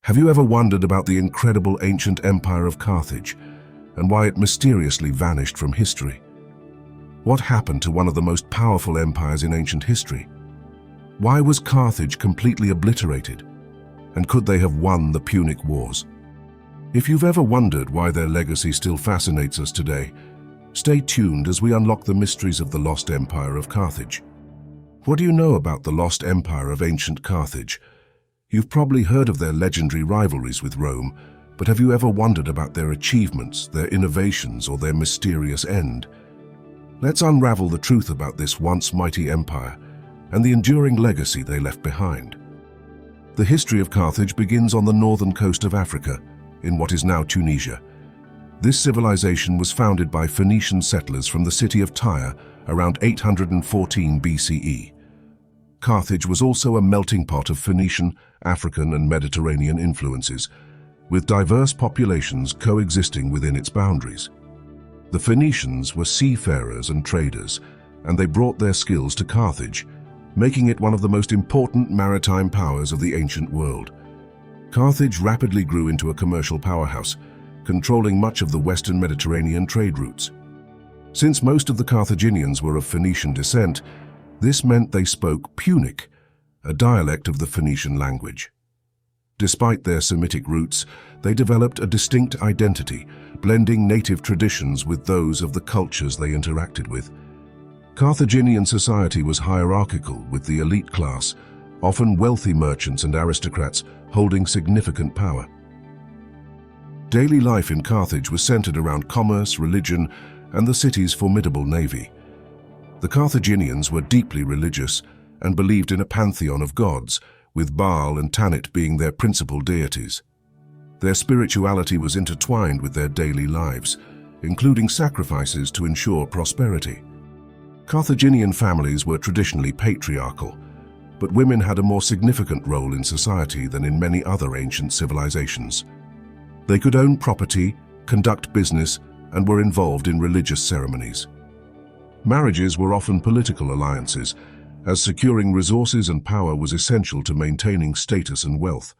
Have you ever wondered about the incredible ancient empire of Carthage and why it mysteriously vanished from history? What happened to one of the most powerful empires in ancient history? Why was Carthage completely obliterated? And could they have won the Punic Wars? If you've ever wondered why their legacy still fascinates us today, stay tuned as we unlock the mysteries of the lost empire of Carthage. What do you know about the lost empire of ancient Carthage? You've probably heard of their legendary rivalries with Rome, but have you ever wondered about their achievements, their innovations, or their mysterious end? Let's unravel the truth about this once mighty empire and the enduring legacy they left behind. The history of Carthage begins on the northern coast of Africa, in what is now Tunisia. This civilization was founded by Phoenician settlers from the city of Tyre around 814 BCE. Carthage was also a melting pot of Phoenician, African, and Mediterranean influences, with diverse populations coexisting within its boundaries. The Phoenicians were seafarers and traders, and they brought their skills to Carthage, making it one of the most important maritime powers of the ancient world. Carthage rapidly grew into a commercial powerhouse, controlling much of the western Mediterranean trade routes. Since most of the Carthaginians were of Phoenician descent, this meant they spoke Punic, a dialect of the Phoenician language. Despite their Semitic roots, they developed a distinct identity, blending native traditions with those of the cultures they interacted with. Carthaginian society was hierarchical, with the elite class, often wealthy merchants and aristocrats, holding significant power. Daily life in Carthage was centered around commerce, religion, and the city's formidable navy. The Carthaginians were deeply religious and believed in a pantheon of gods, with Baal and Tanit being their principal deities. Their spirituality was intertwined with their daily lives, including sacrifices to ensure prosperity. Carthaginian families were traditionally patriarchal, but women had a more significant role in society than in many other ancient civilizations. They could own property, conduct business, and were involved in religious ceremonies. Marriages were often political alliances, as securing resources and power was essential to maintaining status and wealth.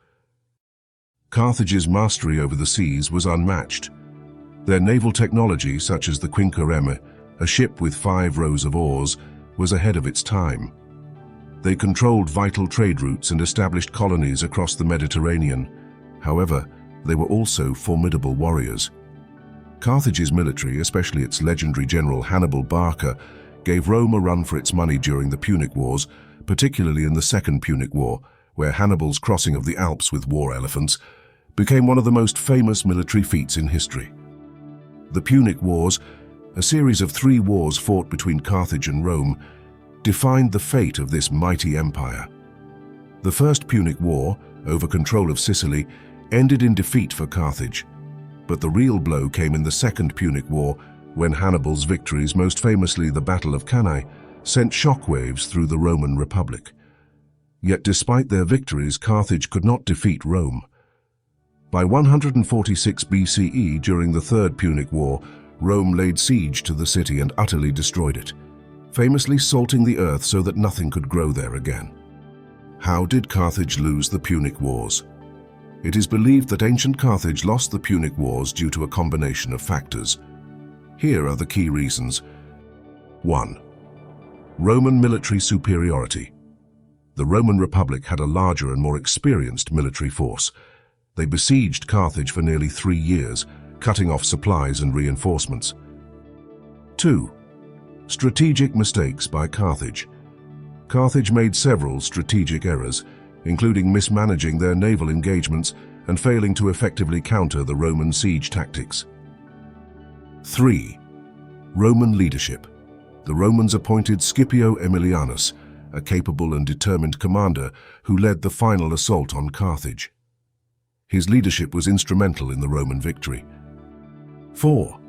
Carthage's mastery over the seas was unmatched. Their naval technology, such as the quinquereme, a ship with 5 rows of oars, was ahead of its time. They controlled vital trade routes and established colonies across the Mediterranean. However, they were also formidable warriors. Carthage's military, especially its legendary general Hannibal Barca, gave Rome a run for its money during the Punic Wars, particularly in the Second Punic War, where Hannibal's crossing of the Alps with war elephants became one of the most famous military feats in history. The Punic Wars, a series of 3 wars fought between Carthage and Rome, defined the fate of this mighty empire. The First Punic War, over control of Sicily, ended in defeat for Carthage. But the real blow came in the Second Punic War, when Hannibal's victories, most famously the Battle of Cannae, sent shockwaves through the Roman Republic. Yet despite their victories, Carthage could not defeat Rome. By 146 BCE, during the Third Punic War, Rome laid siege to the city and utterly destroyed it, famously salting the earth so that nothing could grow there again. How did Carthage lose the Punic Wars? It is believed that ancient Carthage lost the Punic Wars due to a combination of factors. Here are the key reasons. 1. Roman military superiority. The Roman Republic had a larger and more experienced military force. They besieged Carthage for nearly 3 years, cutting off supplies and reinforcements. 2. Strategic mistakes by Carthage. Carthage made several strategic errors, including mismanaging their naval engagements and failing to effectively counter the Roman siege tactics. 3. Roman leadership. The Romans appointed Scipio Aemilianus, a capable and determined commander who led the final assault on Carthage. His leadership was instrumental in the Roman victory. 4.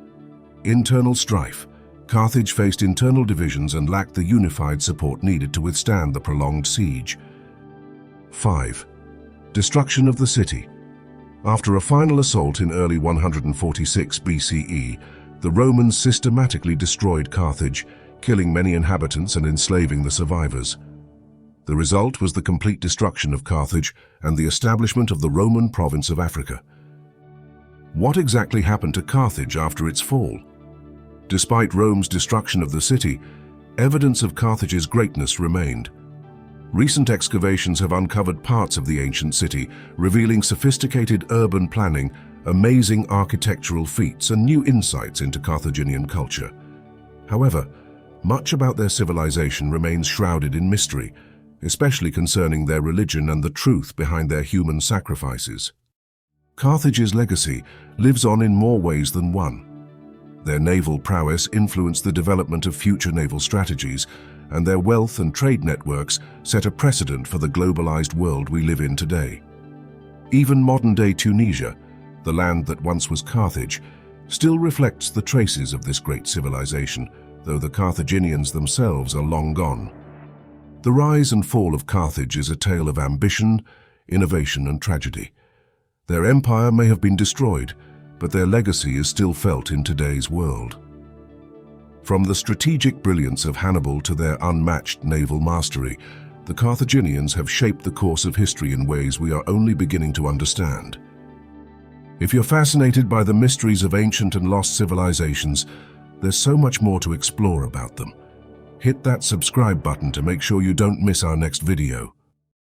Internal strife. Carthage faced internal divisions and lacked the unified support needed to withstand the prolonged siege. 5. Destruction of the city. After a final assault in early 146 BCE, the Romans systematically destroyed Carthage, killing many inhabitants and enslaving the survivors. The result was the complete destruction of Carthage and the establishment of the Roman province of Africa. What exactly happened to Carthage after its fall? Despite Rome's destruction of the city, evidence of Carthage's greatness remained. Recent excavations have uncovered parts of the ancient city, revealing sophisticated urban planning, amazing architectural feats, and new insights into Carthaginian culture. However, much about their civilization remains shrouded in mystery, especially concerning their religion and the truth behind their human sacrifices. Carthage's legacy lives on in more ways than one. Their naval prowess influenced the development of future naval strategies, and their wealth and trade networks set a precedent for the globalized world we live in today. Even modern-day Tunisia, the land that once was Carthage, still reflects the traces of this great civilization, though the Carthaginians themselves are long gone. The rise and fall of Carthage is a tale of ambition, innovation, and tragedy. Their empire may have been destroyed, but their legacy is still felt in today's world. From the strategic brilliance of Hannibal to their unmatched naval mastery, the Carthaginians have shaped the course of history in ways we are only beginning to understand. If you're fascinated by the mysteries of ancient and lost civilizations, there's so much more to explore about them. Hit that subscribe button to make sure you don't miss our next video.